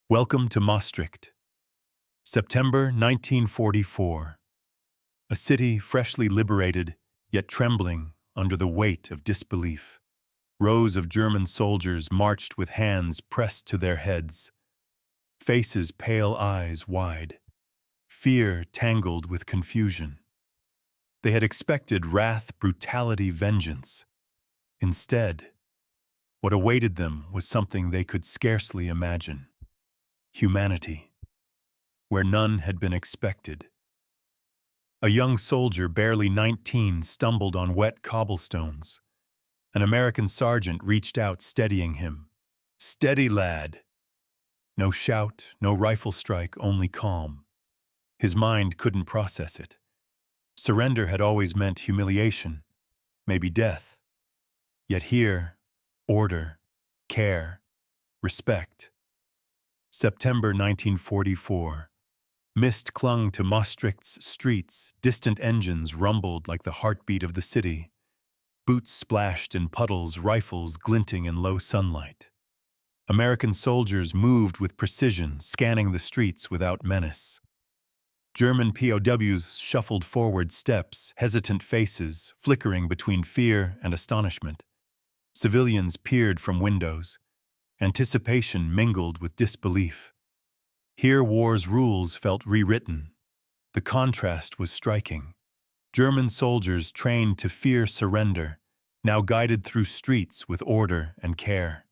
Welcome to Maastricht, September 1944. A city freshly liberated, yet trembling under the weight of disbelief. Rows of German soldiers marched with hands pressed to their heads, faces pale, eyes wide, fear tangled with confusion. They had expected wrath, brutality, vengeance. Instead, what awaited them was something they could scarcely imagine. Humanity, where none had been expected. A young soldier, barely 19, stumbled on wet cobblestones. An American sergeant reached out, steadying him. "Steady, lad." No shout, no rifle strike, only calm. His mind couldn't process it. Surrender had always meant humiliation, maybe death. Yet here, order, care, respect. September 1944. Mist clung to Maastricht's streets, distant engines rumbled like the heartbeat of the city. Boots splashed in puddles, rifles glinting in low sunlight. American soldiers moved with precision, scanning the streets without menace. German POWs shuffled forward steps, hesitant faces flickering between fear and astonishment. Civilians peered from windows. Anticipation mingled with disbelief. Here war's rules felt rewritten. The contrast was striking. German soldiers trained to fear surrender, now guided through streets with order and care.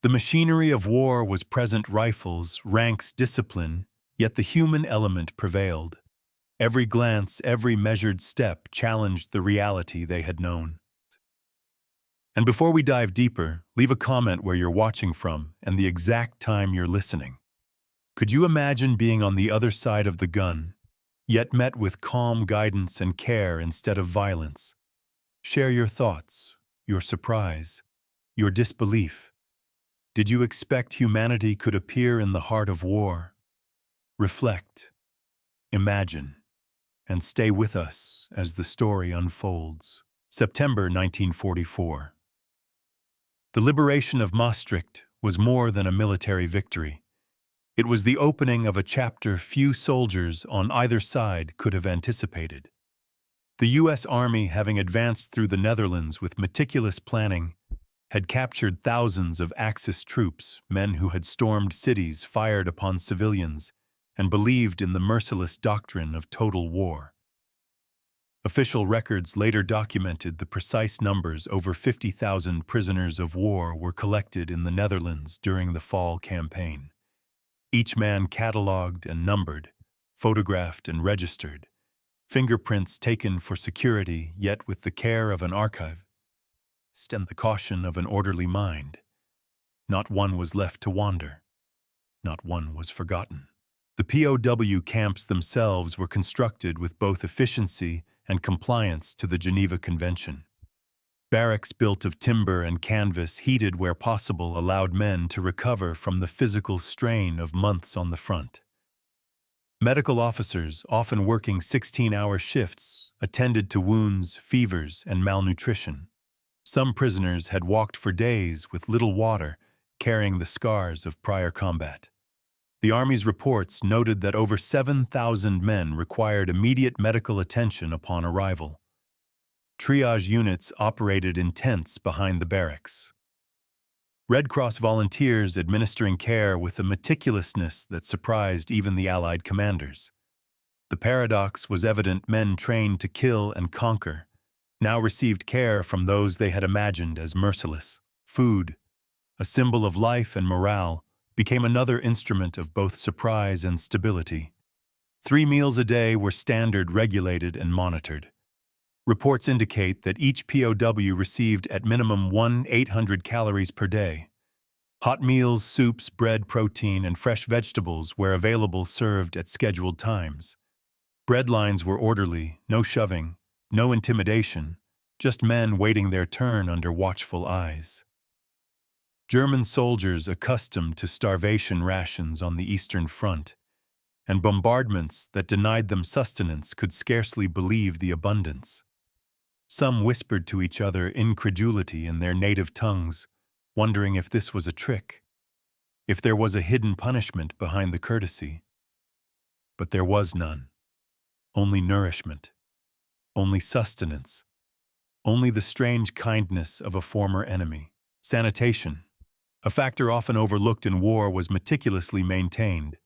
The machinery of war was present: rifles, ranks, discipline, yet the human element prevailed. Every glance, every measured step challenged the reality they had known. And before we dive deeper, leave a comment where you're watching from and the exact time you're listening. Could you imagine being on the other side of the gun, yet met with calm guidance and care instead of violence? Share your thoughts, your surprise, your disbelief. Did you expect humanity could appear in the heart of war? Reflect, imagine, and stay with us as the story unfolds. September 1944. The liberation of Maastricht was more than a military victory. It was the opening of a chapter few soldiers on either side could have anticipated. The U.S. Army, having advanced through the Netherlands with meticulous planning, had captured thousands of Axis troops, men who had stormed cities, fired upon civilians, and believed in the merciless doctrine of total war. Official records later documented the precise numbers. Over 50,000 prisoners of war were collected in the Netherlands during the fall campaign. Each man catalogued and numbered, photographed and registered, fingerprints taken for security, yet with the care of an archive and the caution of an orderly mind. Not one was left to wander. Not one was forgotten. The POW camps themselves were constructed with both efficiency and compliance to the Geneva Convention. Barracks built of timber and canvas, heated where possible, allowed men to recover from the physical strain of months on the front. Medical officers, often working 16-hour shifts, attended to wounds, fevers, and malnutrition. Some prisoners had walked for days with little water, carrying the scars of prior combat. The Army's reports noted that over 7,000 men required immediate medical attention upon arrival. Triage units operated in tents behind the barracks. Red Cross volunteers administering care with a meticulousness that surprised even the Allied commanders. The paradox was evident: men trained to kill and conquer now received care from those they had imagined as merciless. Food, a symbol of life and morale, became another instrument of both surprise and stability. 3 meals a day were standard, regulated, and monitored. Reports indicate that each POW received at minimum 800 calories per day. Hot meals, soups, bread, protein, and fresh vegetables, where available, served at scheduled times. Bread lines were orderly, no shoving, no intimidation, just men waiting their turn under watchful eyes. German soldiers, accustomed to starvation rations on the Eastern Front and bombardments that denied them sustenance, could scarcely believe the abundance. Some whispered to each other incredulity in their native tongues, wondering if this was a trick. if there was a hidden punishment behind the courtesy. But there was none. Only nourishment. Only sustenance. Only the strange kindness of a former enemy. Sanitation. A factor often overlooked in war was meticulously maintained.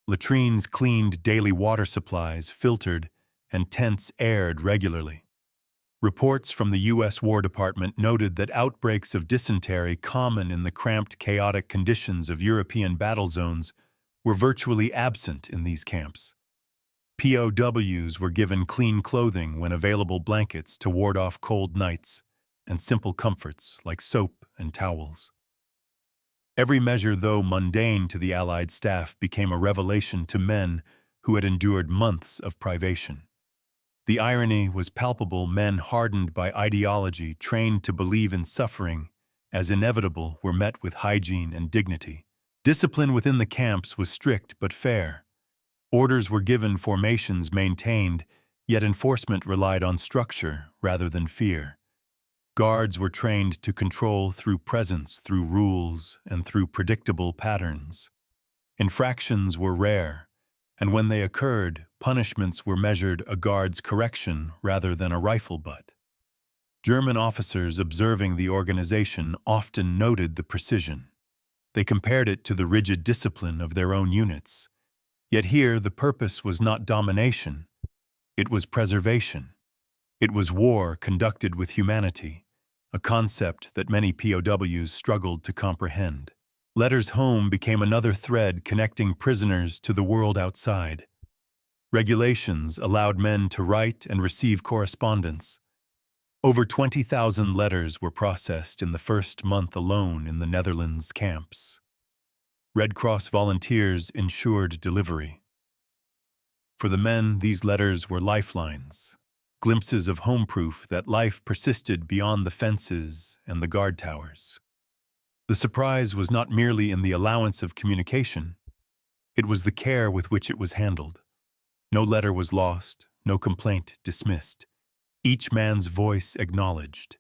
Latrines cleaned, daily water supplies filtered, and tents aired regularly. Reports from the U.S. War Department noted that outbreaks of dysentery common in the cramped, chaotic conditions of European battle zones were virtually absent in these camps. POWs were given clean clothing when available, blankets to ward off cold nights, and simple comforts like soap and towels. Every measure, though mundane to the Allied staff, became a revelation to men who had endured months of privation. The irony was palpable. Men hardened by ideology, trained to believe in suffering as inevitable, were met with hygiene and dignity. Discipline within the camps was strict but fair. Orders were given, formations maintained, yet enforcement relied on structure rather than fear. Guards were trained to control through presence, through rules, and through predictable patterns. Infractions were rare, and when they occurred, punishments were measured a guard's correction rather than a rifle butt. German officers observing the organization often noted the precision. They compared it to the rigid discipline of their own units. Yet here the purpose was not domination, it was preservation. It was war conducted with humanity, a concept that many POWs struggled to comprehend. Letters home became another thread connecting prisoners to the world outside. Regulations allowed men to write and receive correspondence. Over 20,000 letters were processed in the first month alone in the Netherlands camps. Red Cross volunteers ensured delivery. For the men, these letters were lifelines, glimpses of home proof that life persisted beyond the fences and the guard towers. The surprise was not merely in the allowance of communication, it was the care with which it was handled. No letter was lost, no complaint dismissed. Each man's voice acknowledged,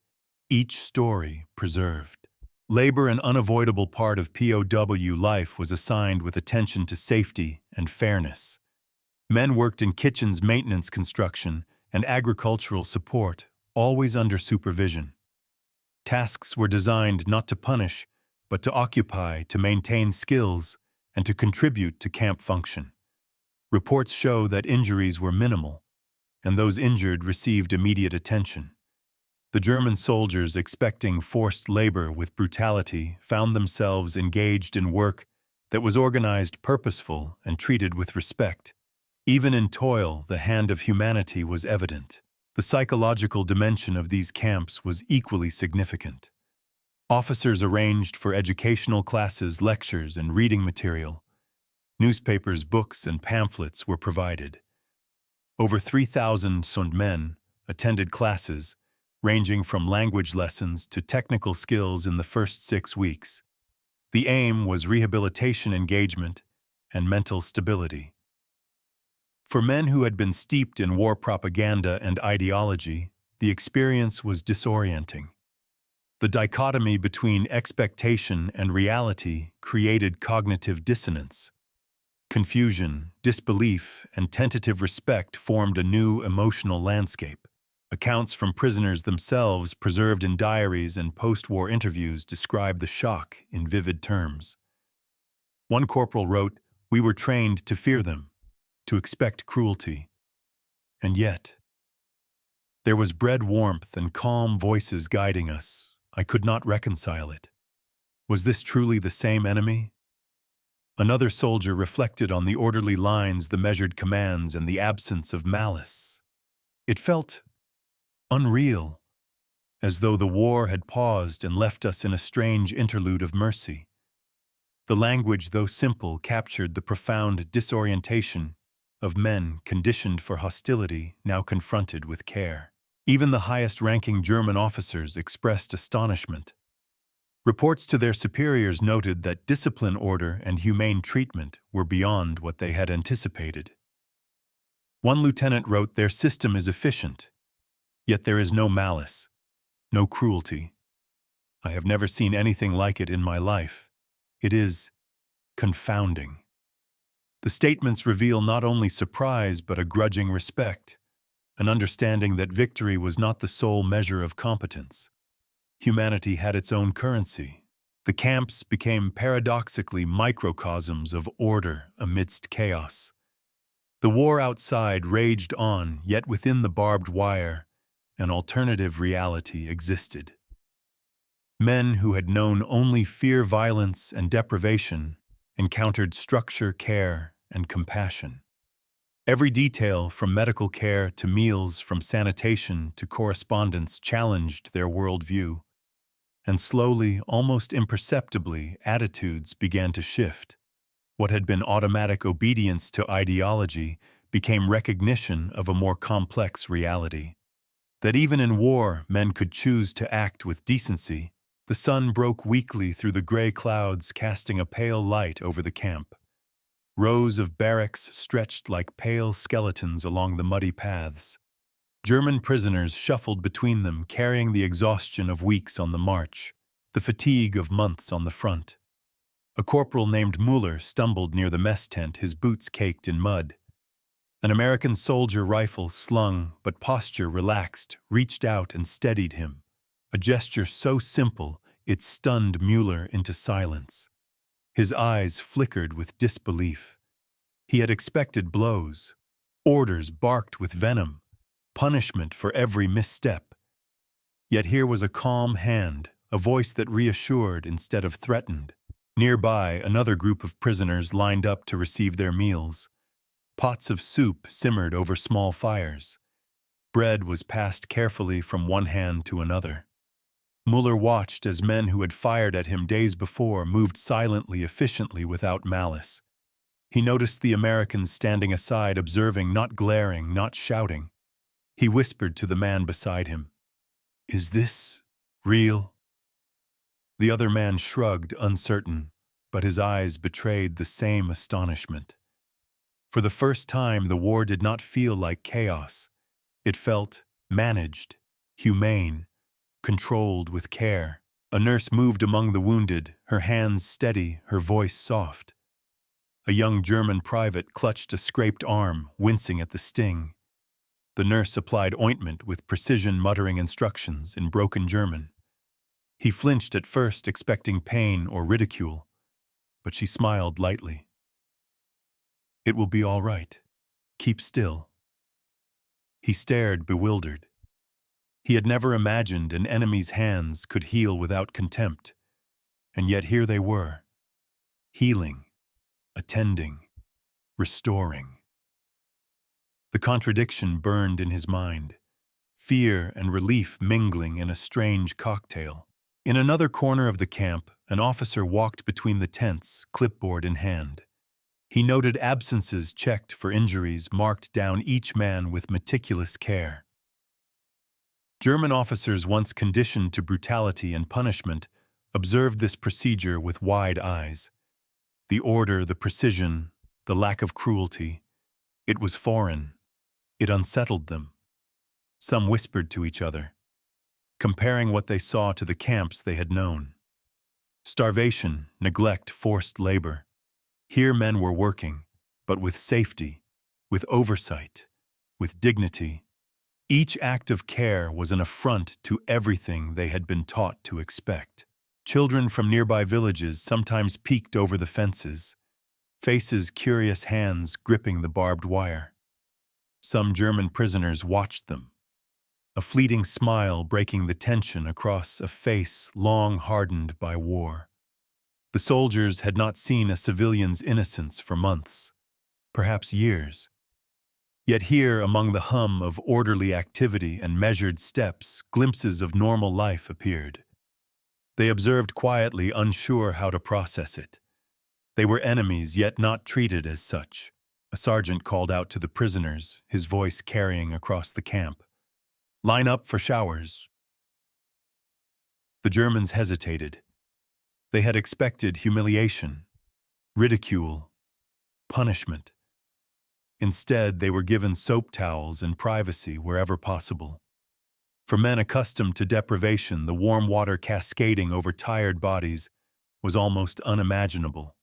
each story preserved. Labor, an unavoidable part of POW life, was assigned with attention to safety and fairness. Men worked in kitchens, maintenance, construction, and agricultural support, always under supervision. Tasks were designed not to punish, but to occupy, to maintain skills, and to contribute to camp function. Reports show that injuries were minimal, and those injured received immediate attention. The German soldiers, expecting forced labor with brutality, found themselves engaged in work that was organized, purposeful, and treated with respect. Even in toil, the hand of humanity was evident. The psychological dimension of these camps was equally significant. Officers arranged for educational classes, lectures, and reading material. Newspapers, books, and pamphlets were provided. Over 3,000 men attended classes, ranging from language lessons to technical skills in the first 6 weeks. The aim was rehabilitation, engagement, and mental stability. For men who had been steeped in war propaganda and ideology, the experience was disorienting. The dichotomy between expectation and reality created cognitive dissonance. Confusion, disbelief, and tentative respect formed a new emotional landscape. Accounts from prisoners themselves, preserved in diaries and post-war interviews, describe the shock in vivid terms. One corporal wrote, "We were trained to fear them, to expect cruelty. And yet, there was bred warmth and calm voices guiding us. I could not reconcile it. Was this truly the same enemy?" Another soldier reflected on the orderly lines, the measured commands, and the absence of malice. It felt unreal, as though the war had paused and left us in a strange interlude of mercy. The language, though simple, captured the profound disorientation of men conditioned for hostility, now confronted with care. Even the highest-ranking German officers expressed astonishment. Reports to their superiors noted that discipline, order, and humane treatment were beyond what they had anticipated. One lieutenant wrote, "Their system is efficient, yet there is no malice, no cruelty. I have never seen anything like it in my life. It is confounding. The statements reveal not only surprise but a grudging respect, an understanding that victory was not the sole measure of competence. Humanity had its own currency. The camps became paradoxically microcosms of order amidst chaos. The war outside raged on, yet within the barbed wire, an alternative reality existed. Men who had known only fear, violence, and deprivation encountered structure, care, and compassion. Every detail, from medical care to meals, from sanitation to correspondence, challenged their worldview. And slowly, almost imperceptibly, attitudes began to shift. What had been automatic obedience to ideology became recognition of a more complex reality. That even in war, men could choose to act with decency. The sun broke weakly through the gray clouds, casting a pale light over the camp. Rows of barracks stretched like pale skeletons along the muddy paths. German prisoners shuffled between them, carrying the exhaustion of weeks on the march, the fatigue of months on the front. A corporal named Muller stumbled near the mess tent, his boots caked in mud. An American soldier rifle slung, but posture relaxed, reached out and steadied him. A gesture so simple, it stunned Mueller into silence. His eyes flickered with disbelief. He had expected blows. Orders barked with venom, punishment for every misstep. Yet here was a calm hand, a voice that reassured instead of threatened. Nearby, another group of prisoners lined up to receive their meals. Pots of soup simmered over small fires. Bread was passed carefully from one hand to another. Mueller watched as men who had fired at him days before moved silently, efficiently, without malice. He noticed the Americans standing aside, observing, not glaring, not shouting. He whispered to the man beside him, "Is this real?" The other man shrugged, uncertain, but his eyes betrayed the same astonishment. For the first time, the war did not feel like chaos. It felt managed, humane, controlled with care. A nurse moved among the wounded, her hands steady, her voice soft. A young German private clutched a scraped arm, wincing at the sting. The nurse applied ointment with precision, muttering instructions in broken German. He flinched at first, expecting pain or ridicule, but she smiled lightly. "It will be all right. Keep still." He stared, bewildered. He had never imagined an enemy's hands could heal without contempt, and yet here they were, healing, attending, restoring. The contradiction burned in his mind, fear and relief mingling in a strange cocktail. In another corner of the camp, an officer walked between the tents, clipboard in hand. He noted absences, checked for injuries, marked down each man with meticulous care. German officers, once conditioned to brutality and punishment, observed this procedure with wide eyes. The order, the precision, the lack of cruelty. It was foreign. It unsettled them. Some whispered to each other, comparing what they saw to the camps they had known. Starvation, neglect, forced labor. Here men were working, but with safety, with oversight, with dignity. Each act of care was an affront to everything they had been taught to expect. Children from nearby villages sometimes peeked over the fences, faces, curious hands gripping the barbed wire. Some German prisoners watched them, a fleeting smile breaking the tension across a face long hardened by war. The soldiers had not seen a civilian's innocence for months, perhaps years. Yet here, among the hum of orderly activity and measured steps, glimpses of normal life appeared. They observed quietly, unsure how to process it. They were enemies, yet not treated as such. A sergeant called out to the prisoners, his voice carrying across the camp, "Line up for showers." The Germans hesitated. They had expected humiliation, ridicule, punishment. Instead, they were given soap towels and privacy wherever possible. For men accustomed to deprivation, the warm water cascading over tired bodies was almost unimaginable.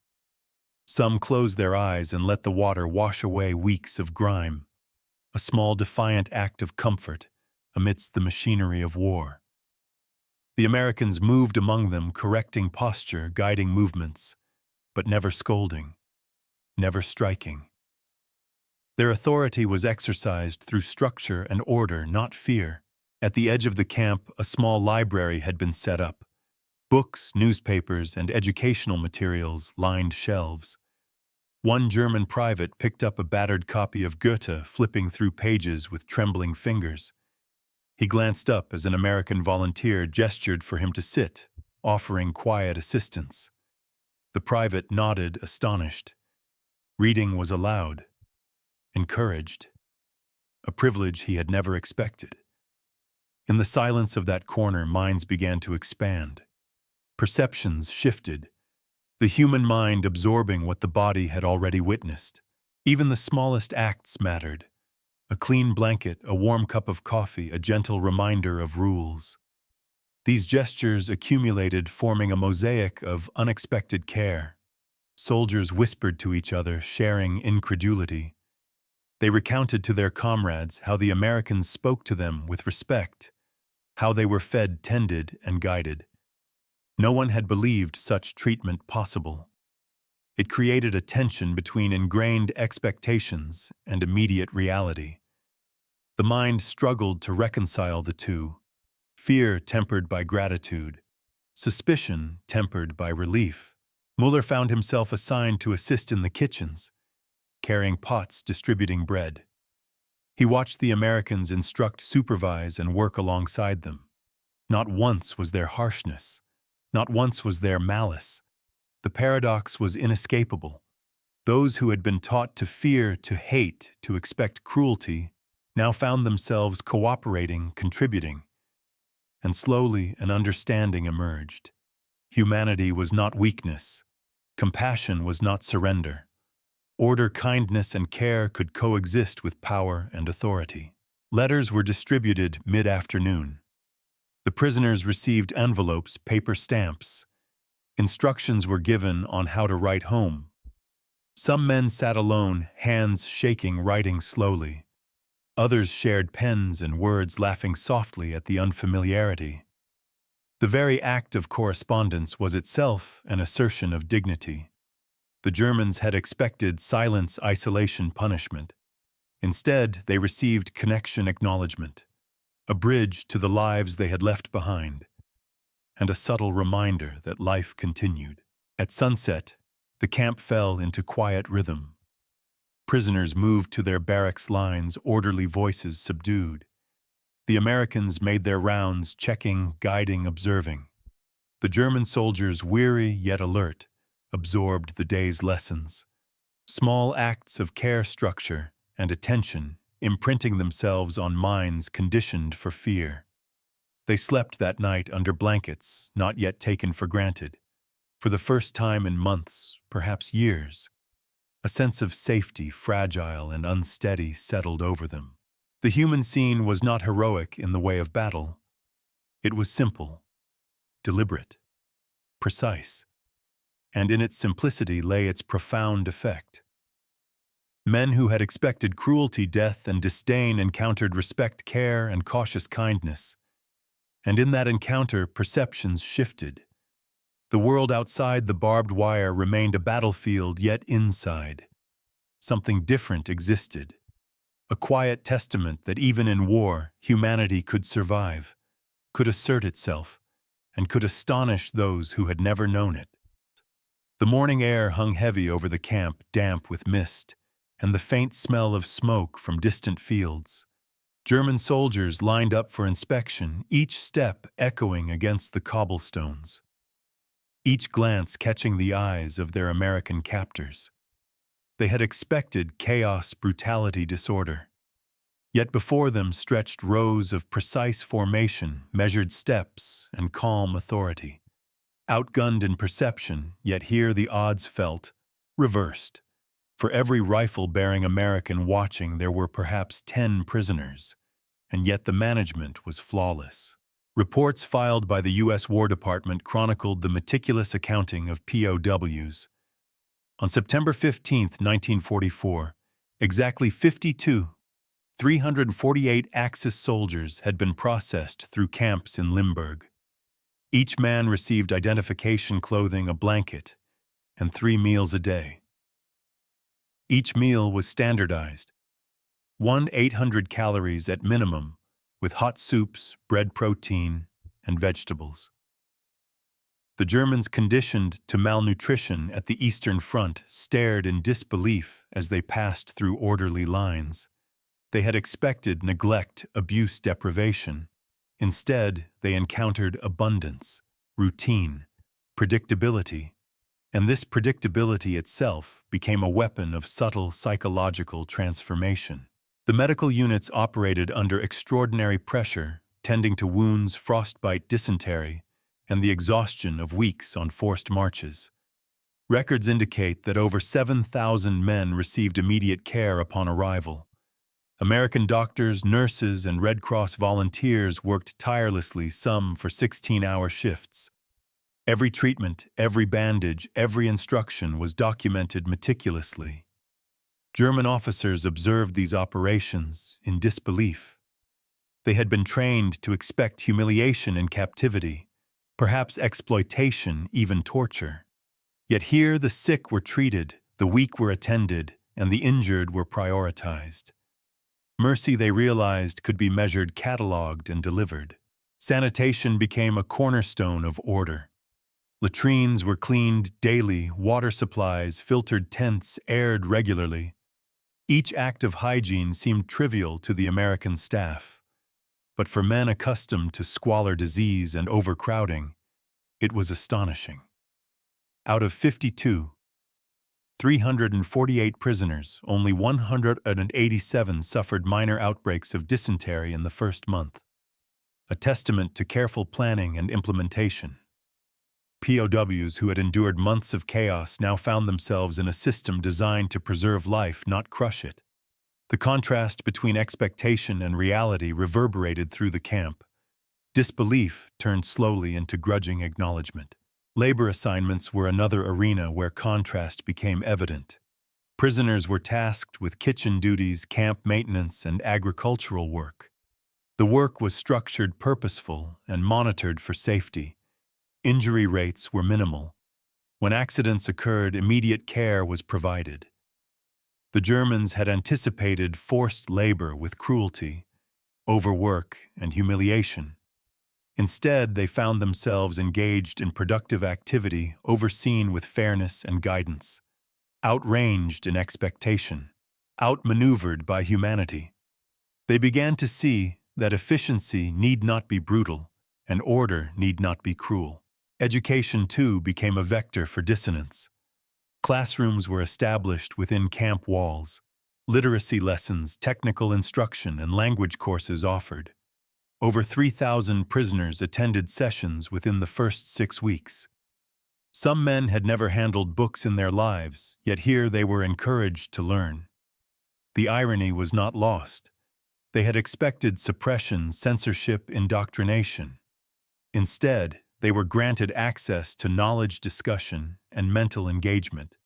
Some closed their eyes and let the water wash away weeks of grime, a small defiant act of comfort amidst the machinery of war. The Americans moved among them, correcting posture, guiding movements, but never scolding, never striking. Their authority was exercised through structure and order, not fear. At the edge of the camp, a small library had been set up. Books, newspapers, and educational materials lined shelves. One German private picked up a battered copy of Goethe, flipping through pages with trembling fingers. He glanced up as an American volunteer gestured for him to sit, offering quiet assistance. The private nodded, astonished. Reading was allowed, encouraged, a privilege he had never expected. In the silence of that corner, minds began to expand. Perceptions shifted, the human mind absorbing what the body had already witnessed. Even the smallest acts mattered. A clean blanket, a warm cup of coffee, a gentle reminder of rules. These gestures accumulated, forming a mosaic of unexpected care. Soldiers whispered to each other, sharing incredulity. They recounted to their comrades how the Americans spoke to them with respect, how they were fed, tended, and guided. No one had believed such treatment possible. It created a tension between ingrained expectations and immediate reality. The mind struggled to reconcile the two, fear tempered by gratitude, suspicion tempered by relief. Muller found himself assigned to assist in the kitchens, carrying pots, distributing bread. He watched the Americans instruct, supervise, and work alongside them. Not once was there harshness. Not once was there malice. The paradox was inescapable. Those who had been taught to fear, to hate, to expect cruelty, now found themselves cooperating, contributing. And slowly an understanding emerged. Humanity was not weakness. Compassion was not surrender. Order, kindness, and care could coexist with power and authority. Letters were distributed mid-afternoon. The prisoners received envelopes, paper stamps. Instructions were given on how to write home. Some men sat alone, hands shaking, writing slowly. Others shared pens and words, laughing softly at the unfamiliarity. The very act of correspondence was itself an assertion of dignity. The Germans had expected silence, isolation, punishment. Instead, they received connection, acknowledgement, a bridge to the lives they had left behind, and a subtle reminder that life continued. At sunset, the camp fell into quiet rhythm. Prisoners moved to their barracks lines, orderly voices subdued. The Americans made their rounds, checking, guiding, observing. The German soldiers, weary yet alert, absorbed the day's lessons. Small acts of care, structure, and attention, imprinting themselves on minds conditioned for fear. They slept that night under blankets not yet taken for granted. For the first time in months, perhaps years, a sense of safety, fragile and unsteady, settled over them. The human scene was not heroic in the way of battle. It was simple, deliberate, precise, and in its simplicity lay its profound effect. Men who had expected cruelty, death, and disdain encountered respect, care, and cautious kindness. And in that encounter, perceptions shifted. The world outside the barbed wire remained a battlefield, yet inside, something different existed. A quiet testament that even in war, humanity could survive, could assert itself, and could astonish those who had never known it. The morning air hung heavy over the camp, damp with mist, and the faint smell of smoke from distant fields. German soldiers lined up for inspection, each step echoing against the cobblestones, each glance catching the eyes of their American captors. They had expected chaos, brutality, disorder. Yet before them stretched rows of precise formation, measured steps, and calm authority. Outgunned in perception, yet here the odds felt reversed. For every rifle-bearing American watching, there were perhaps 10 prisoners, and yet the management was flawless. Reports filed by the U.S. War Department chronicled the meticulous accounting of POWs. On September 15, 1944, exactly 348 Axis soldiers had been processed through camps in Limburg. Each man received identification clothing, a blanket, and 3 meals a day. Each meal was standardized, 800 calories at minimum, with hot soups, bread protein, and vegetables. The Germans, conditioned to malnutrition at the Eastern Front, stared in disbelief as they passed through orderly lines. They had expected neglect, abuse, deprivation. Instead, they encountered abundance, routine, predictability, and this predictability itself became a weapon of subtle psychological transformation. The medical units operated under extraordinary pressure, tending to wounds, frostbite, dysentery, and the exhaustion of weeks on forced marches. Records indicate that over 7,000 men received immediate care upon arrival. American doctors, nurses, and Red Cross volunteers worked tirelessly, some for 16-hour shifts. Every treatment, every bandage, every instruction was documented meticulously. German officers observed these operations in disbelief. They had been trained to expect humiliation in captivity, perhaps exploitation, even torture. Yet here the sick were treated, the weak were attended, and the injured were prioritized. Mercy, they realized, could be measured, catalogued, and delivered. Sanitation became a cornerstone of order. Latrines were cleaned daily, water supplies, filtered tents, aired regularly. Each act of hygiene seemed trivial to the American staff. But for men accustomed to squalor, disease, and overcrowding, it was astonishing. Out of 348 prisoners, only 187 suffered minor outbreaks of dysentery in the first month, a testament to careful planning and implementation. POWs who had endured months of chaos now found themselves in a system designed to preserve life, not crush it. The contrast between expectation and reality reverberated through the camp. Disbelief turned slowly into grudging acknowledgement. Labor assignments were another arena where contrast became evident. Prisoners were tasked with kitchen duties, camp maintenance, and agricultural work. The work was structured, purposeful, and monitored for safety. Injury rates were minimal. When accidents occurred, immediate care was provided. The Germans had anticipated forced labor with cruelty, overwork, and humiliation. Instead, they found themselves engaged in productive activity, overseen with fairness and guidance, outranged in expectation, outmaneuvered by humanity. They began to see that efficiency need not be brutal, and order need not be cruel. Education, too, became a vector for dissonance. Classrooms were established within camp walls. Literacy lessons, technical instruction, and language courses offered. Over 3,000 prisoners attended sessions within the first 6 weeks. Some men had never handled books in their lives, yet here they were encouraged to learn. The irony was not lost. They had expected suppression, censorship, indoctrination. Instead, they were granted access to knowledge, discussion, and mental engagement.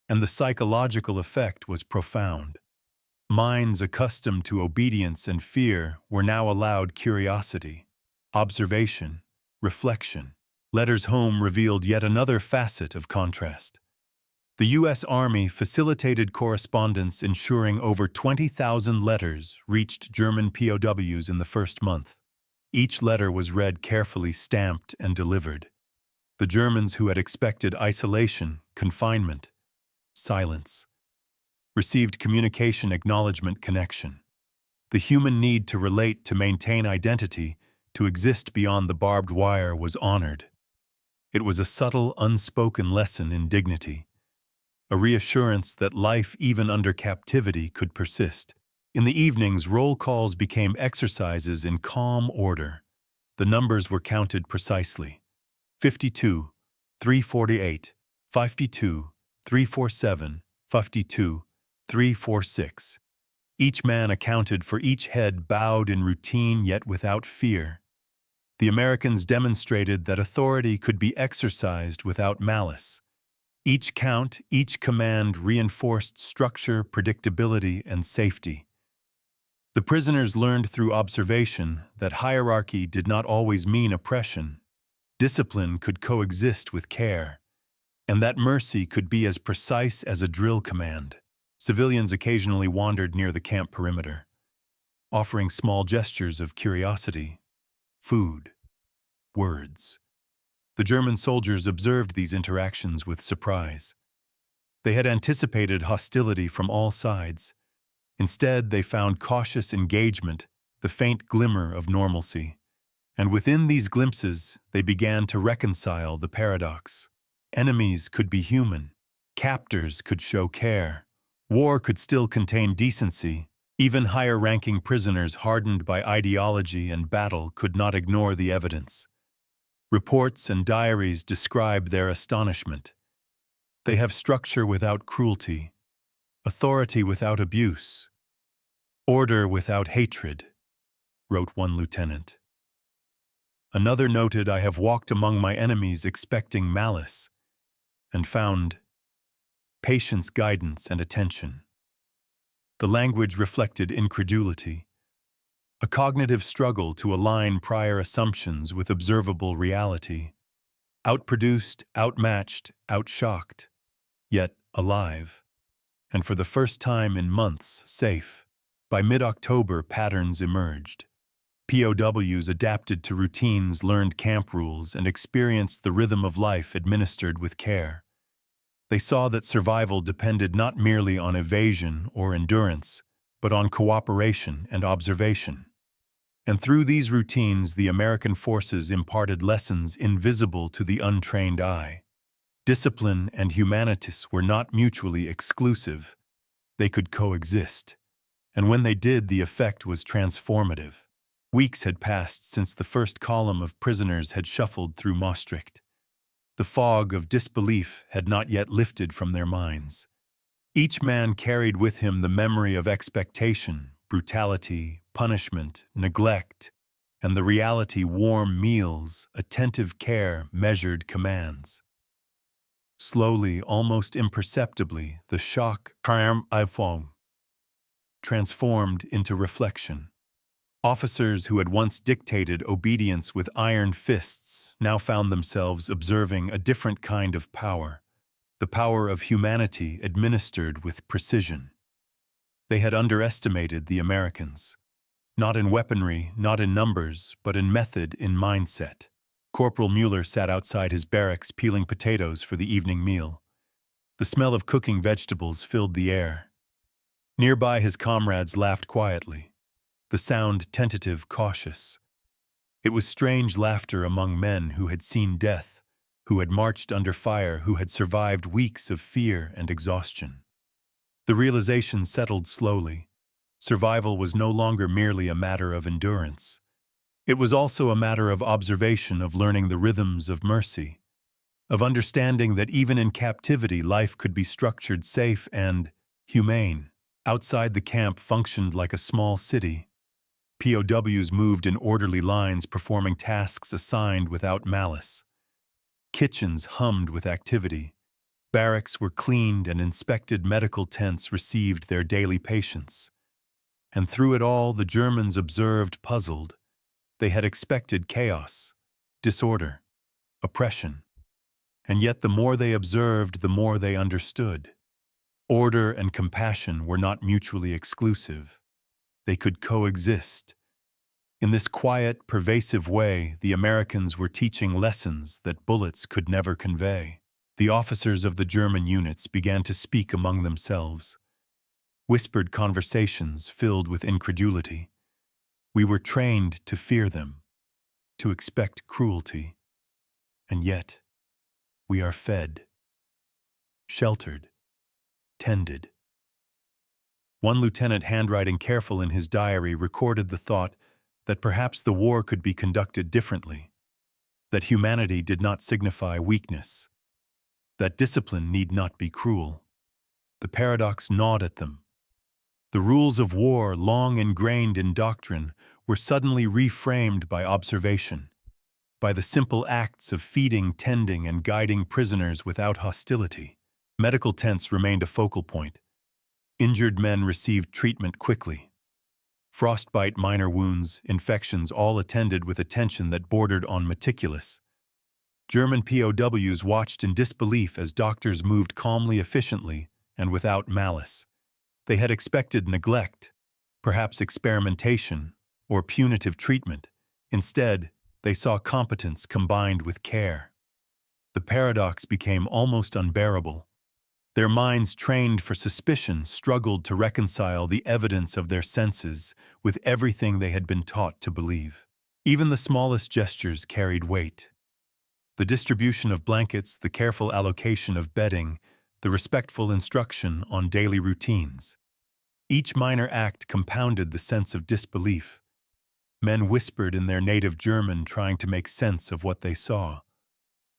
And the psychological effect was profound. Minds accustomed to obedience and fear were now allowed curiosity, observation, reflection. Letters home revealed yet another facet of contrast. The U.S. Army facilitated correspondence, ensuring over 20,000 letters reached German POWs in the first month. Each letter was read carefully, stamped, and delivered. The Germans, who had expected isolation, confinement, silence, received communication, acknowledgement, connection. The human need to relate, to maintain identity, to exist beyond the barbed wire was honored. It was a subtle, unspoken lesson in dignity, a reassurance that life, even under captivity, could persist. In the evenings, roll calls became exercises in calm order. The numbers were counted precisely. 52, 348, 52, 347, 52, 346. Each man accounted for each head bowed in routine yet without fear. The Americans demonstrated that authority could be exercised without malice. Each count, each command reinforced structure, predictability, and safety. The prisoners learned through observation that hierarchy did not always mean oppression. Discipline could coexist with care, and that mercy could be as precise as a drill command. Civilians occasionally wandered near the camp perimeter, offering small gestures of curiosity, food, words. The German soldiers observed these interactions with surprise. They had anticipated hostility from all sides. Instead, they found cautious engagement, the faint glimmer of normalcy. And within these glimpses, they began to reconcile the paradox. Enemies could be human. Captors could show care. War could still contain decency. Even higher-ranking prisoners hardened by ideology and battle could not ignore the evidence. Reports and diaries describe their astonishment. They have structure without cruelty, authority without abuse, order without hatred, wrote one lieutenant. Another noted, "I have walked among my enemies expecting malice, and found patience, guidance, and attention." The language reflected incredulity, a cognitive struggle to align prior assumptions with observable reality. Outproduced, outmatched, outshocked, yet alive. And for the first time in months, safe. By mid-October, patterns emerged. POWs adapted to routines, learned camp rules, and experienced the rhythm of life administered with care. They saw that survival depended not merely on evasion or endurance, but on cooperation and observation. And through these routines, the American forces imparted lessons invisible to the untrained eye. Discipline and humanitas were not mutually exclusive. They could coexist. And when they did, the effect was transformative. Weeks had passed since the first column of prisoners had shuffled through Maastricht. The fog of disbelief had not yet lifted from their minds. Each man carried with him the memory of expectation, brutality, punishment, neglect, and the reality: warm meals, attentive care, measured commands. Slowly, almost imperceptibly, the shock transformed into reflection. Officers who had once dictated obedience with iron fists now found themselves observing a different kind of power, the power of humanity administered with precision. They had underestimated the Americans, not in weaponry, not in numbers, but in method, in mindset. Corporal Mueller sat outside his barracks peeling potatoes for the evening meal. The smell of cooking vegetables filled the air. Nearby, his comrades laughed quietly, the sound tentative, cautious. It was strange laughter among men who had seen death, who had marched under fire, who had survived weeks of fear and exhaustion. The realization settled slowly. Survival was no longer merely a matter of endurance. It was also a matter of observation, of learning the rhythms of mercy, of understanding that even in captivity life could be structured, safe, and humane. Outside, the camp functioned like a small city. POWs moved in orderly lines, performing tasks assigned without malice. Kitchens hummed with activity. Barracks were cleaned and inspected. Medical tents received their daily patients. And through it all, the Germans observed, puzzled. They had expected chaos, disorder, oppression. And yet the more they observed, the more they understood. Order and compassion were not mutually exclusive. They could coexist. In this quiet, pervasive way, the Americans were teaching lessons that bullets could never convey. The officers of the German units began to speak among themselves. Whispered conversations filled with incredulity. We were trained to fear them, to expect cruelty. And yet, we are fed, sheltered, tended. One lieutenant, handwriting careful in his diary, recorded the thought that perhaps the war could be conducted differently, that humanity did not signify weakness, that discipline need not be cruel. The paradox gnawed at them. The rules of war, long ingrained in doctrine, were suddenly reframed by observation, by the simple acts of feeding, tending, and guiding prisoners without hostility. Medical tents remained a focal point. Injured men received treatment quickly. Frostbite, minor wounds, infections all attended with attention that bordered on meticulous. German POWs watched in disbelief as doctors moved calmly, efficiently, and without malice. They had expected neglect, perhaps experimentation, or punitive treatment. Instead, they saw competence combined with care. The paradox became almost unbearable. Their minds trained for suspicion struggled to reconcile the evidence of their senses with everything they had been taught to believe. Even the smallest gestures carried weight. The distribution of blankets, the careful allocation of bedding, the respectful instruction on daily routines. Each minor act compounded the sense of disbelief. Men whispered in their native German, trying to make sense of what they saw.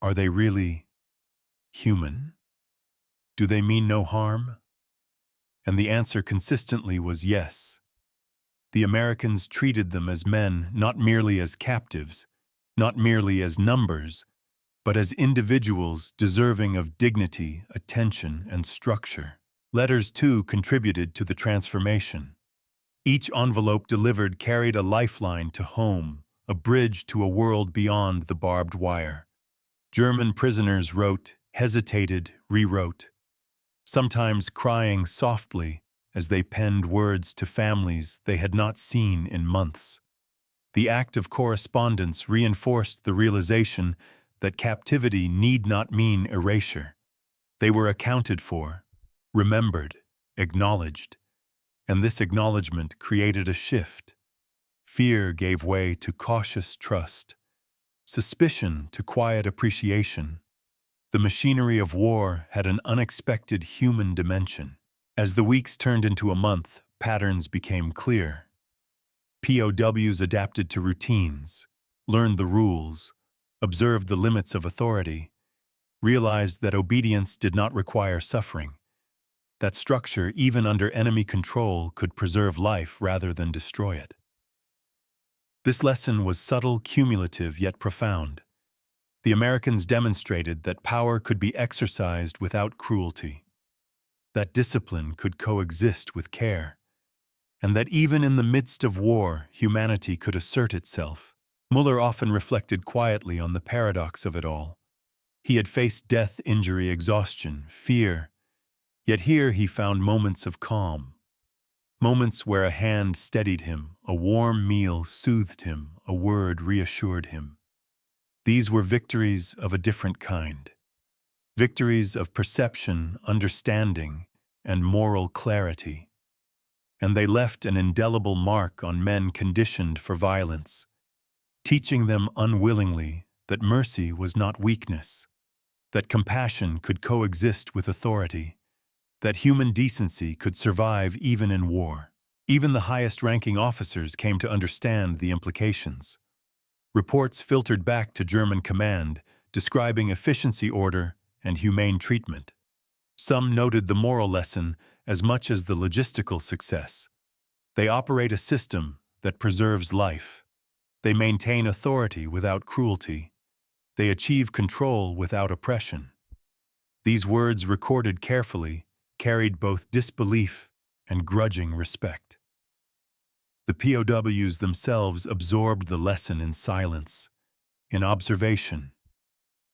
Are they really human? Do they mean no harm? And the answer consistently was yes. The Americans treated them as men, not merely as captives, not merely as numbers, but as individuals deserving of dignity, attention, and structure. Letters, too, contributed to the transformation. Each envelope delivered carried a lifeline to home, a bridge to a world beyond the barbed wire. German prisoners wrote, hesitated, rewrote, sometimes crying softly as they penned words to families they had not seen in months. The act of correspondence reinforced the realization that captivity need not mean erasure. They were accounted for, remembered, acknowledged, and this acknowledgement created a shift. Fear gave way to cautious trust, suspicion to quiet appreciation. The machinery of war had an unexpected human dimension. As the weeks turned into a month, patterns became clear. POWs adapted to routines, learned the rules, observed the limits of authority, realized that obedience did not require suffering, that structure, even under enemy control, could preserve life rather than destroy it. This lesson was subtle, cumulative, yet profound. The Americans demonstrated that power could be exercised without cruelty, that discipline could coexist with care, and that even in the midst of war, humanity could assert itself. Muller often reflected quietly on the paradox of it all. He had faced death, injury, exhaustion, fear, yet here he found moments of calm, moments where a hand steadied him, a warm meal soothed him, a word reassured him. These were victories of a different kind, victories of perception, understanding, and moral clarity. And they left an indelible mark on men conditioned for violence, teaching them unwillingly that mercy was not weakness, that compassion could coexist with authority, that human decency could survive even in war. Even the highest-ranking officers came to understand the implications. Reports filtered back to German command, describing efficiency, order, and humane treatment. Some noted the moral lesson as much as the logistical success. They operate a system that preserves life. They maintain authority without cruelty. They achieve control without oppression. These words, recorded carefully, carried both disbelief and grudging respect. The POWs themselves absorbed the lesson in silence, in observation,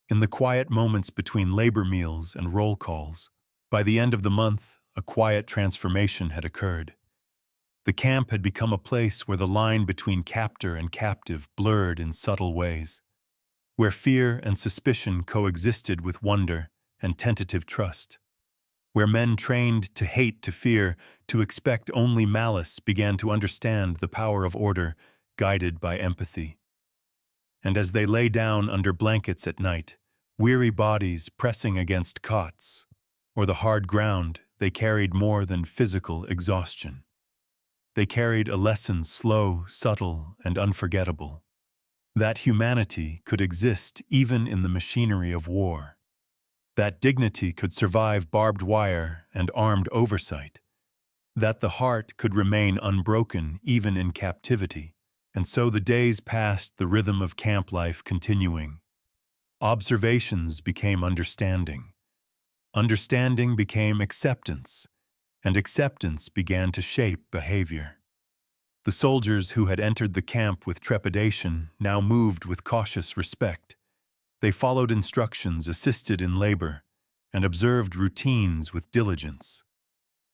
in the quiet moments between labor meals and roll calls. By the end of the month, a quiet transformation had occurred. The camp had become a place where the line between captor and captive blurred in subtle ways, where fear and suspicion coexisted with wonder and tentative trust, where men trained to hate, to fear, to expect only malice began to understand the power of order, guided by empathy. And as they lay down under blankets at night, weary bodies pressing against cots, or the hard ground, they carried more than physical exhaustion. They carried a lesson slow, subtle, and unforgettable, that humanity could exist even in the machinery of war, that dignity could survive barbed wire and armed oversight, that the heart could remain unbroken even in captivity. And so the days passed, the rhythm of camp life continuing. Observations became understanding. Understanding became acceptance, and acceptance began to shape behavior. The soldiers who had entered the camp with trepidation now moved with cautious respect. They followed instructions, assisted in labor, and observed routines with diligence.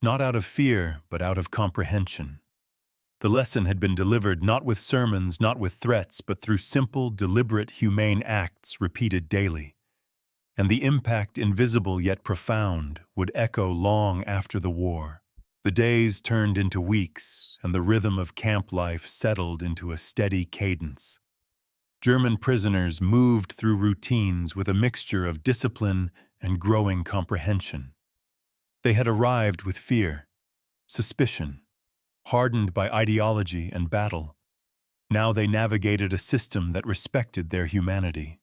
Not out of fear, but out of comprehension. The lesson had been delivered not with sermons, not with threats, but through simple, deliberate, humane acts repeated daily. And the impact, invisible yet profound, would echo long after the war. The days turned into weeks, and the rhythm of camp life settled into a steady cadence. German prisoners moved through routines with a mixture of discipline and growing comprehension. They had arrived with fear, suspicion, hardened by ideology and battle. Now they navigated a system that respected their humanity.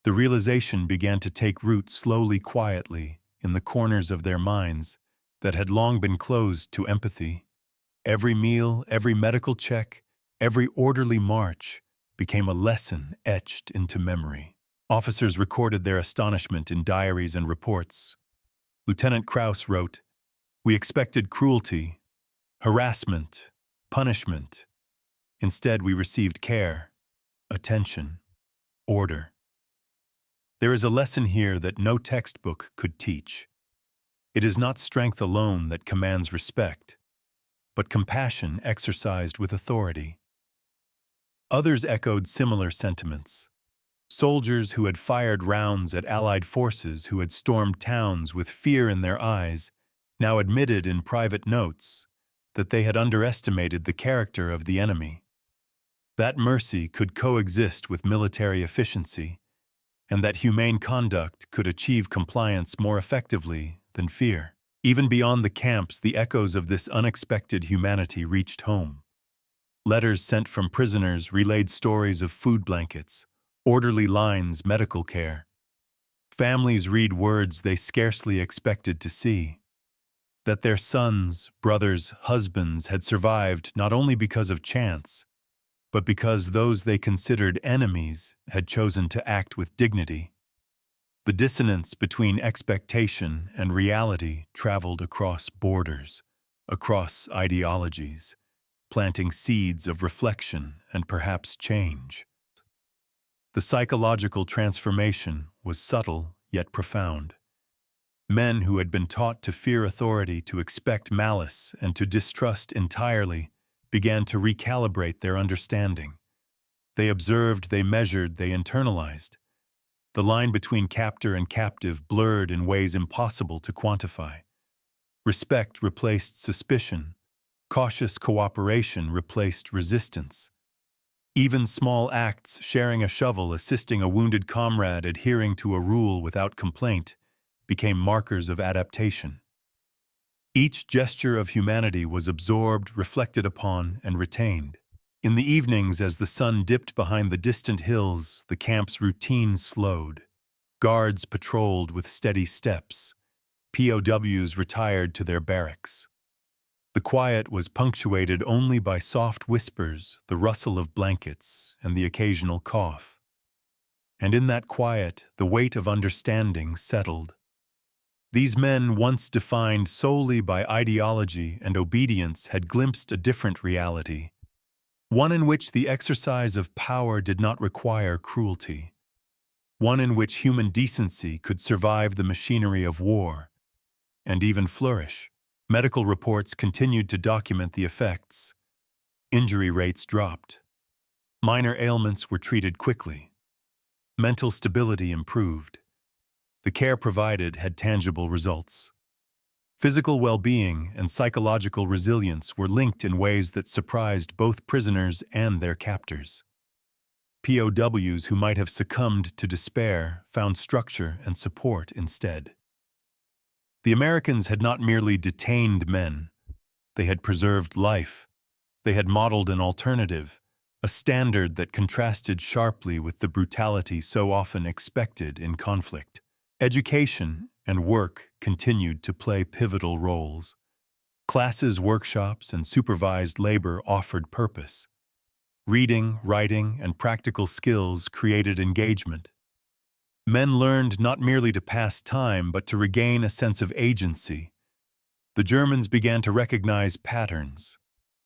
The realization began to take root slowly, quietly, in the corners of their minds that had long been closed to empathy. Every meal, every medical check, every orderly march became a lesson etched into memory. Officers recorded their astonishment in diaries and reports. Lieutenant Krauss wrote, "We expected cruelty, harassment, punishment. Instead, we received care, attention, order." There is a lesson here that no textbook could teach. It is not strength alone that commands respect, but compassion exercised with authority. Others echoed similar sentiments. Soldiers who had fired rounds at Allied forces, who had stormed towns with fear in their eyes, now admitted in private notes that they had underestimated the character of the enemy. That mercy could coexist with military efficiency, and that humane conduct could achieve compliance more effectively than fear. Even beyond the camps, the echoes of this unexpected humanity reached home. Letters sent from prisoners relayed stories of food blankets, orderly lines, medical care. Families read words they scarcely expected to see. That their sons, brothers, husbands had survived not only because of chance, but because those they considered enemies had chosen to act with dignity. The dissonance between expectation and reality traveled across borders, across ideologies, planting seeds of reflection and perhaps change. The psychological transformation was subtle yet profound. Men who had been taught to fear authority, to expect malice, and to distrust entirely began to recalibrate their understanding. They observed, they measured, they internalized. The line between captor and captive blurred in ways impossible to quantify. Respect replaced suspicion. Cautious cooperation replaced resistance. Even small acts, sharing a shovel, assisting a wounded comrade, adhering to a rule without complaint, became markers of adaptation. Each gesture of humanity was absorbed, reflected upon, and retained. In the evenings, as the sun dipped behind the distant hills, the camp's routine slowed. Guards patrolled with steady steps. POWs retired to their barracks. The quiet was punctuated only by soft whispers, the rustle of blankets, and the occasional cough. And in that quiet, the weight of understanding settled. These men, once defined solely by ideology and obedience, had glimpsed a different reality, one in which the exercise of power did not require cruelty, one in which human decency could survive the machinery of war and even flourish. Medical reports continued to document the effects. Injury rates dropped. Minor ailments were treated quickly. Mental stability improved. The care provided had tangible results. Physical well-being and psychological resilience were linked in ways that surprised both prisoners and their captors. POWs who might have succumbed to despair found structure and support instead. The Americans had not merely detained men. They had preserved life. They had modeled an alternative, a standard that contrasted sharply with the brutality so often expected in conflict. Education and work continued to play pivotal roles. Classes, workshops, and supervised labor offered purpose. Reading, writing, and practical skills created engagement. Men learned not merely to pass time, but to regain a sense of agency. The Germans began to recognize patterns,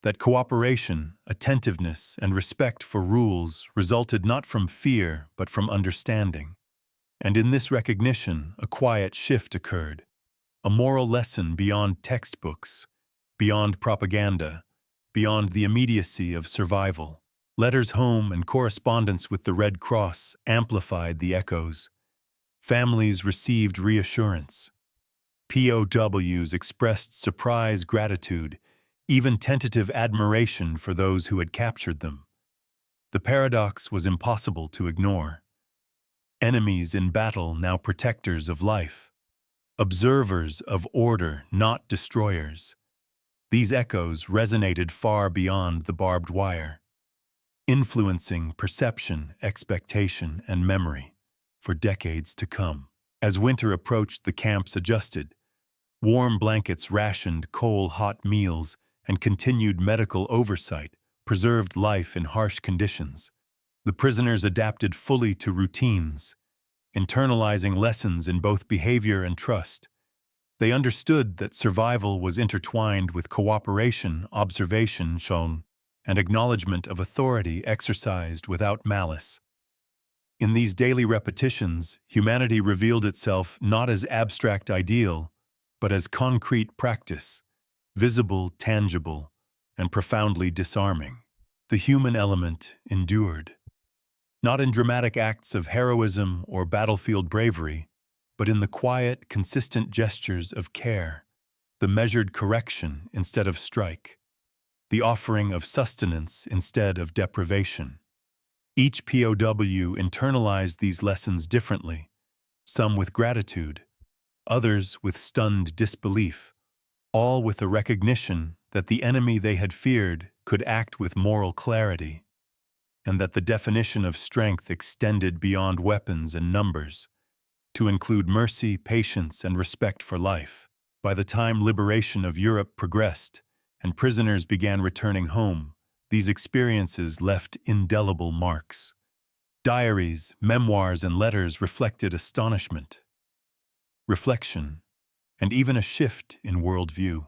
that cooperation, attentiveness, and respect for rules resulted not from fear, but from understanding. And in this recognition, a quiet shift occurred, a moral lesson beyond textbooks, beyond propaganda, beyond the immediacy of survival. Letters home and correspondence with the Red Cross amplified the echoes. Families received reassurance. POWs expressed surprise gratitude, even tentative admiration for those who had captured them. The paradox was impossible to ignore. Enemies in battle, now protectors of life. Observers of order, not destroyers. These echoes resonated far beyond the barbed wire, influencing perception, expectation, and memory for decades to come. As winter approached, the camps adjusted. Warm blankets rationed coal-hot meals, and continued medical oversight preserved life in harsh conditions. The prisoners adapted fully to routines, internalizing lessons in both behavior and trust. They understood that survival was intertwined with cooperation, observation shown, and acknowledgement of authority exercised without malice. In these daily repetitions, humanity revealed itself not as abstract ideal, but as concrete practice, visible, tangible, and profoundly disarming. The human element endured, not in dramatic acts of heroism or battlefield bravery, but in the quiet, consistent gestures of care, the measured correction instead of strike, the offering of sustenance instead of deprivation. Each POW internalized these lessons differently, some with gratitude, others with stunned disbelief, all with a recognition that the enemy they had feared could act with moral clarity, and that the definition of strength extended beyond weapons and numbers, to include mercy, patience, and respect for life. By the time liberation of Europe progressed and prisoners began returning home, these experiences left indelible marks. Diaries, memoirs, and letters reflected astonishment, reflection, and even a shift in worldview.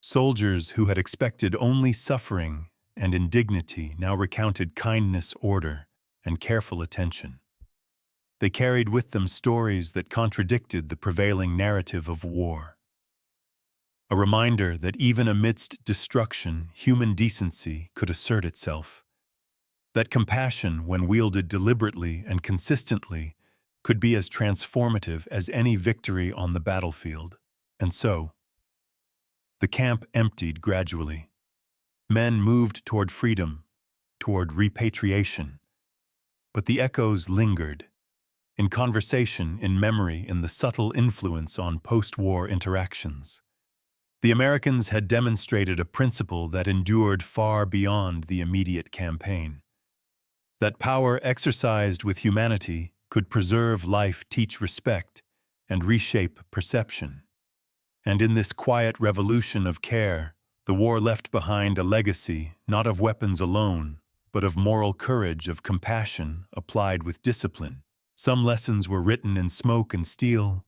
Soldiers who had expected only suffering and indignity now recounted kindness, order, and careful attention. They carried with them stories that contradicted the prevailing narrative of war. A reminder that even amidst destruction, human decency could assert itself. That compassion, when wielded deliberately and consistently, could be as transformative as any victory on the battlefield. And so, the camp emptied gradually. Men moved toward freedom, toward repatriation. But the echoes lingered, in conversation, in memory, in the subtle influence on post-war interactions. The Americans had demonstrated a principle that endured far beyond the immediate campaign. That power exercised with humanity could preserve life, teach respect, and reshape perception. And in this quiet revolution of care, the war left behind a legacy not of weapons alone, but of moral courage, of compassion applied with discipline. Some lessons were written in smoke and steel,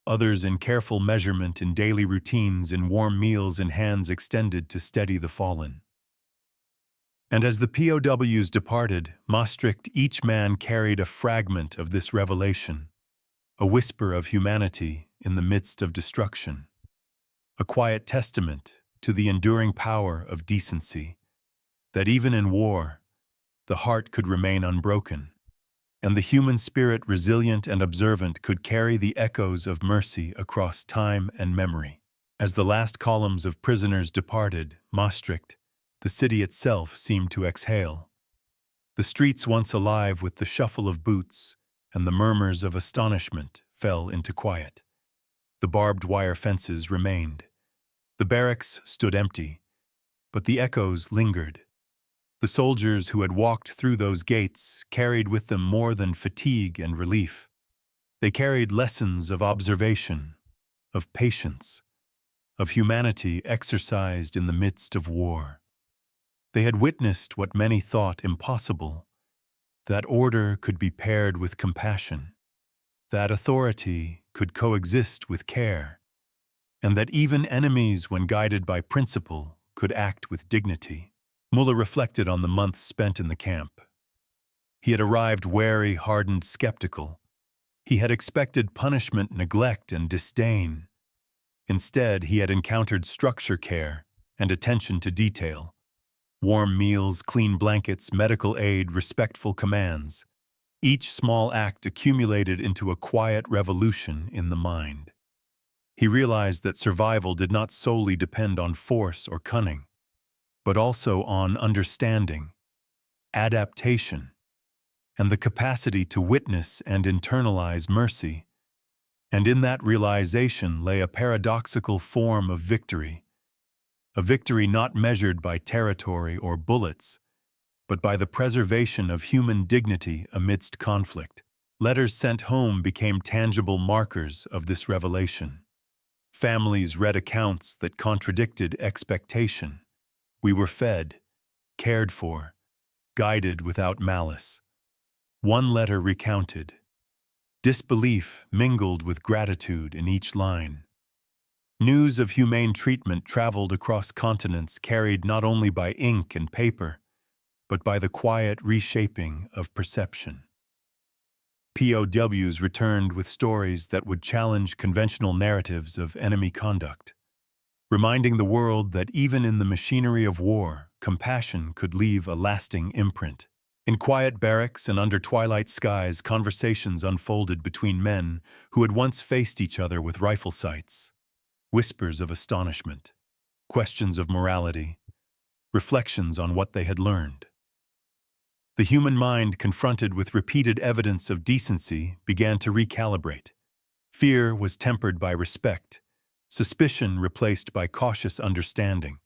others in careful measurement, in daily routines, in warm meals, in hands extended to steady the fallen. And as the POWs departed, Maastricht, each man carried a fragment of this revelation, a whisper of humanity in the midst of destruction, a quiet testament to the enduring power of decency, that even in war, the heart could remain unbroken, and the human spirit, resilient and observant, could carry the echoes of mercy across time and memory. As the last columns of prisoners departed Maastricht, the city itself seemed to exhale. The streets, once alive with the shuffle of boots and the murmurs of astonishment, fell into quiet. The barbed wire fences remained. The barracks stood empty, but the echoes lingered. The soldiers who had walked through those gates carried with them more than fatigue and relief. They carried lessons of observation, of patience, of humanity exercised in the midst of war. They had witnessed what many thought impossible, that order could be paired with compassion, that authority could coexist with care, and that even enemies, when guided by principle, could act with dignity. Muller reflected on the months spent in the camp. He had arrived wary, hardened, skeptical. He had expected punishment, neglect, and disdain. Instead, he had encountered structure, care, and attention to detail. Warm meals, clean blankets, medical aid, respectful commands. Each small act accumulated into a quiet revolution in the mind. He realized that survival did not solely depend on force or cunning, but also on understanding, adaptation, and the capacity to witness and internalize mercy. And in that realization lay a paradoxical form of victory, a victory not measured by territory or bullets, but by the preservation of human dignity amidst conflict. Letters sent home became tangible markers of this revelation. Families read accounts that contradicted expectation. We were fed, cared for, guided without malice. One letter recounted. Disbelief mingled with gratitude in each line. News of humane treatment traveled across continents, carried not only by ink and paper, but by the quiet reshaping of perception. POWs returned with stories that would challenge conventional narratives of enemy conduct, reminding the world that even in the machinery of war, compassion could leave a lasting imprint. In quiet barracks and under twilight skies, conversations unfolded between men who had once faced each other with rifle sights. Whispers of astonishment, questions of morality, reflections on what they had learned. The human mind, confronted with repeated evidence of decency, began to recalibrate. Fear was tempered by respect, suspicion replaced by cautious understanding.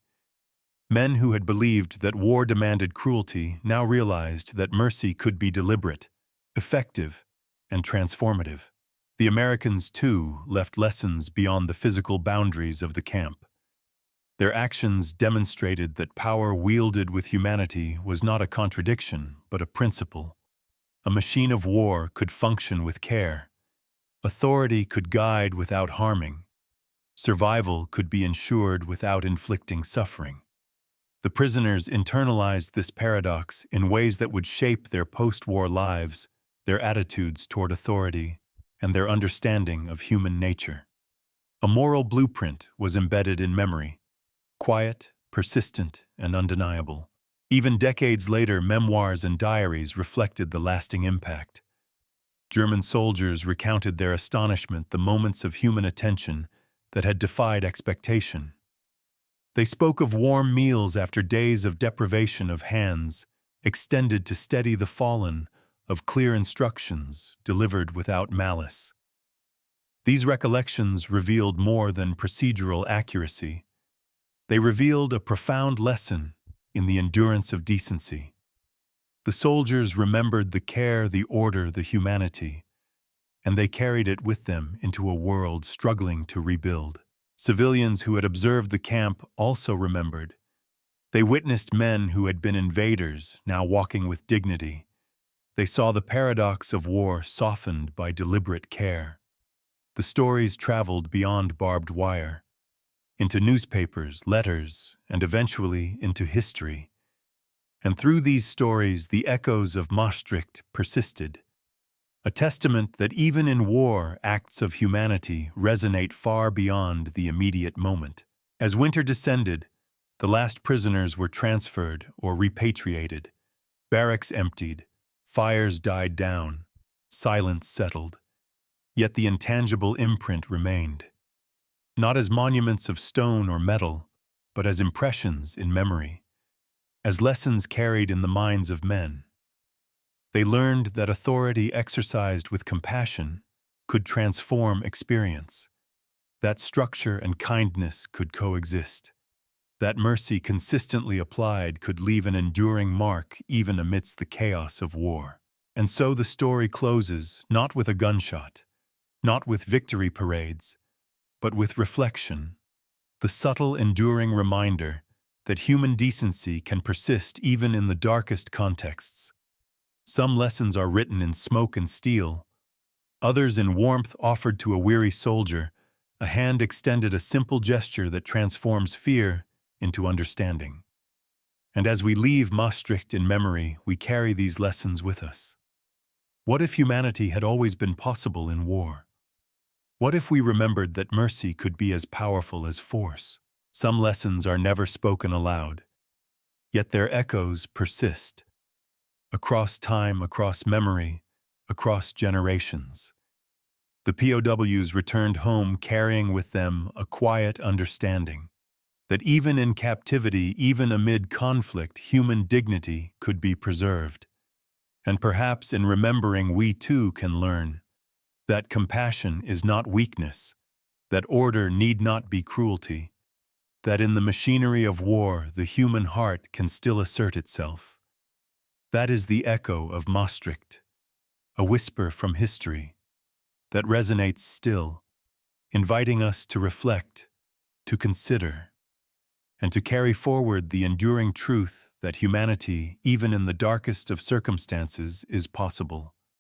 Men who had believed that war demanded cruelty now realized that mercy could be deliberate, effective, and transformative. The Americans, too, left lessons beyond the physical boundaries of the camp. Their actions demonstrated that power wielded with humanity was not a contradiction, but a principle. A machine of war could function with care. Authority could guide without harming. Survival could be ensured without inflicting suffering. The prisoners internalized this paradox in ways that would shape their post-war lives, their attitudes toward authority, and their understanding of human nature. A moral blueprint was embedded in memory, quiet, persistent, and undeniable. Even decades later, memoirs and diaries reflected the lasting impact. German soldiers recounted their astonishment, the moments of human attention that had defied expectation. They spoke of warm meals after days of deprivation, of hands extended to steady the fallen, of clear instructions delivered without malice. These recollections revealed more than procedural accuracy. They revealed a profound lesson in the endurance of decency. The soldiers remembered the care, the order, the humanity, and they carried it with them into a world struggling to rebuild. Civilians who had observed the camp also remembered. They witnessed men who had been invaders now walking with dignity. They saw the paradox of war softened by deliberate care. The stories traveled beyond barbed wire, into newspapers, letters, and eventually into history. And through these stories, the echoes of Maastricht persisted, a testament that even in war, acts of humanity resonate far beyond the immediate moment. As winter descended, the last prisoners were transferred or repatriated. Barracks emptied, fires died down, silence settled. Yet the intangible imprint remained, not as monuments of stone or metal, but as impressions in memory, as lessons carried in the minds of men. They learned that authority exercised with compassion could transform experience, that structure and kindness could coexist, that mercy consistently applied could leave an enduring mark even amidst the chaos of war. And so the story closes, not with a gunshot, not with victory parades, but with reflection, the subtle, enduring reminder that human decency can persist even in the darkest contexts. Some lessons are written in smoke and steel, others in warmth offered to a weary soldier. A hand extended, a simple gesture that transforms fear into understanding. And as we leave Maastricht in memory, we carry these lessons with us. What if humanity had always been possible in war? What if we remembered that mercy could be as powerful as force? Some lessons are never spoken aloud, yet their echoes persist. Across time, across memory, across generations. The POWs returned home carrying with them a quiet understanding that even in captivity, even amid conflict, human dignity could be preserved. And perhaps in remembering, we too can learn that compassion is not weakness, that order need not be cruelty, that in the machinery of war the human heart can still assert itself. That is the echo of Maastricht, a whisper from history that resonates still, inviting us to reflect, to consider, and to carry forward the enduring truth that humanity, even in the darkest of circumstances, is possible.